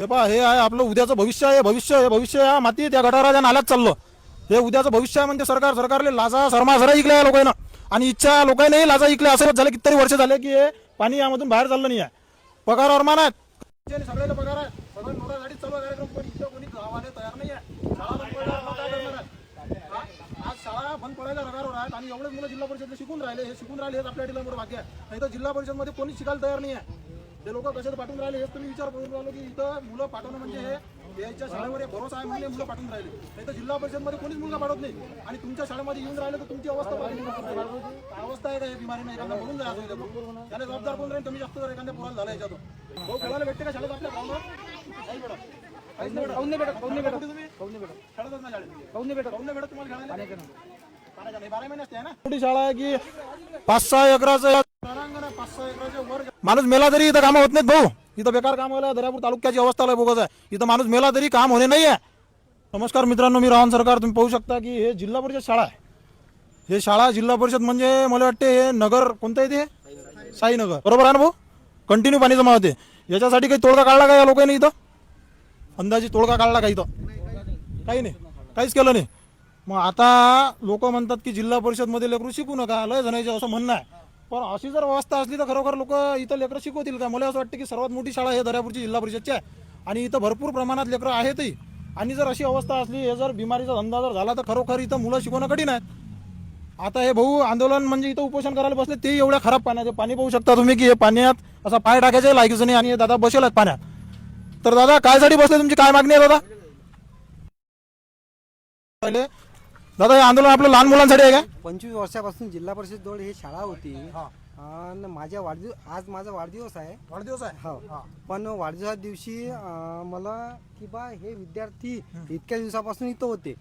हे पहा, हे आहे आपलं उद्याचं भविष्य आहे. भविष्य या माती त्या गटाराच्या नाल्यात चाललं. हे उद्याचं भविष्य आहे म्हणजे सरकारले लाजा शर्मा जरा इकल्या या लोकांना आणि इच्छा लोकांनाही लाजा इकल्या. असं झालं कितीतरी वर्ष झाले की हे पाणी यामधून बाहेर चाललं नाही आहे. पगार अरमान आहेत, सगळ्याला पगार आहे, सगळं नोटासाठी चालू आहे कार्यक्रम, पण इथं कोणी गावाला तयार नाही आहे. शाळा बंद पडल्यावर मग काय करणार आहे? आज शाळा बंद पडायला रगारवर आहेत आणि एवढेच मुलं जिल्हा परिषदला शिकून राहिले. हे शिकून राहिले हेच आपल्या मोठं भाग्य आहे. नाही तर जिल्हा परिषदमध्ये कोणी शिकायला तयार नाही आहे. ते लोक कशात पाठवून राहिले हेच तुम्ही विचार करून राहिलो की इथं मुलं पाठवणं म्हणजे हे याच्या शाळेवर एक भरोसा आहे म्हणून मुलं पाठवून राहिले. नाही तर जिल्हा परिषदमध्ये कोणीच मुलगा पाठवत नाही. आणि तुमच्या शाळेमध्ये येऊन राहिले तर तुमची अवस्था अवस्था आहे का? हे बिमारी नाही एखादा म्हणून जायचं त्याला जबाबदार कोण राहील? तुम्ही जास्त जर एखाद्या पोराला झाला याच्यातून भाऊ खेळायला भेटते का शाळेत आपल्या गावात? काहीच नाही भेटत. काऊन नाही भेटत? तुम्ही खेळतच नाही शाळेत. काऊन नाही भेटत तुम्हाला खेळायला? मोठी शाळा आहे की 5-6 एकराचं माणूस मेला तरी इथं कामं होत नाहीत भाऊ. इथं बेकार काम व्हायला. दर्यापूर तालुक्याची अवस्था बोगस आहे. इथं माणूस मेला तरी काम होणे नाही आहे. नमस्कार मित्रांनो, मी रावण सरकार. तुम्ही पाहू शकता की हे जिल्हा परिषद शाळा आहे. हे शाळा जिल्हा परिषद म्हणजे मला वाटते हे नगर कोणतं आहे ते? साईनगर, बरोबर आहे ना भाऊ? कंटिन्यू पाणी जमा होते. याच्यासाठी काही तोडगा काढला का या लोकांनी? इथं अंदाजी तोडगा काढला का? इथं काही नाही, काहीच केलं नाही. मग आता लोक म्हणतात की जिल्हा परिषदमध्ये लेकरू शिकू नका, लय जणांचे असं म्हणणं आहे. पण अशी जर अवस्था असली तर खरोखर लोक इथं लेकरं शिकवतील का? मला असं वाटतं की सर्वात मोठी शाळा हे दर्यापूरची जिल्हा परिषदची आहे आणि इथं भरपूर प्रमाणात लेकरं आहेतही. आणि जर अशी अवस्था असली, हे जर बिमारीचा धंदा जर झाला तर खरोखर इथं मुलं शिकवणं कठीण आहे. आता हे भाऊ आंदोलन म्हणजे इथं उपोषण करायला बसले, ते एवढ्या खराब पाण्याचे पाणी पाहू शकता तुम्ही की हे पाण्यात असा पाय टाकायचे लायकीचं नाही. आणि दादा बसेल आहेत पाण्यात. तर दादा कायसाठी बसले? तुमची काय मागणी आहे दादा? दादा हे आंदोलन आपलं लहान मुलांसाठी आहे का? 25 वर्षापासून जिल्हा परिषद जवळ ही शाळा होती आणि माझ्या आज माझा वाढदिवस आहे. वाढदिवस आहे हो, पण वाढदिवसा दिवशी मला की बा हे विद्यार्थी इतक्या दिवसापासून इथं होते.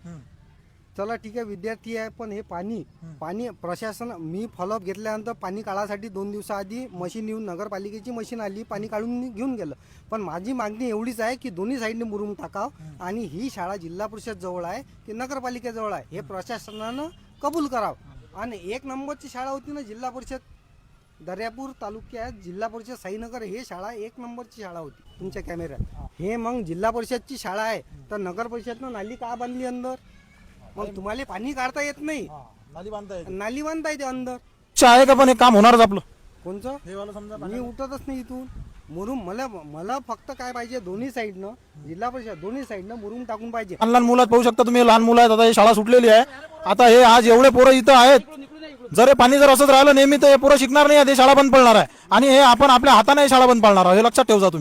चला ठीक आहे, विद्यार्थी आहे, पण हे पाणी प्रशासन मी फॉलोअप घेतल्यानंतर पाणी काढायसाठी 2 दिवसाआधी मशीन येऊन नगरपालिकेची मशीन आली, पाणी काढून घेऊन गेलं. पण माझी मागणी एवढीच आहे की दोन्ही साईडने मुरुम टाकाव आणि ही शाळा जिल्हा परिषद जवळ आहे की नगरपालिकेजवळ आहे हे प्रशासनानं कबूल करावं. आणि 1 नंबरची शाळा होती ना जिल्हा परिषद दर्यापूर तालुक्यात, जिल्हा परिषद साईनगर, हे शाळा 1 नंबरची शाळा होती तुमच्या कॅमेऱ्यात. हे मग जिल्हा परिषदची शाळा आहे तर नगर परिषदनं नाली का बांधली अंदर? मग तुम्हाला पाणी काढता येत नाही, नाली बांधता येते अंदर. आहे का? पण हे काम होणारच आपलं. कोणचं? मी उठतच नाही इथून. मुरुम मला फक्त काय पाहिजे, दोन्ही साईडनं जिल्हा परिषद दोन्ही साईडनं मुरुम टाकून पाहिजे. लहान मुलं पाहू शकता तुम्ही, लहान मुलं आहेत. आता ही शाळा सुटलेली आहे. आता हे आज एवढे पोरं इथं आहेत. जर हे पाणी जर असंच राहिलं नेहमी तर हे पोरं शिकणार नाही. हे शाळा बंद पडणार आहे आणि हे आपण आपल्या हाताने शाळा बंद पाडणार आहे. हे लक्षात ठेवा तुम्ही.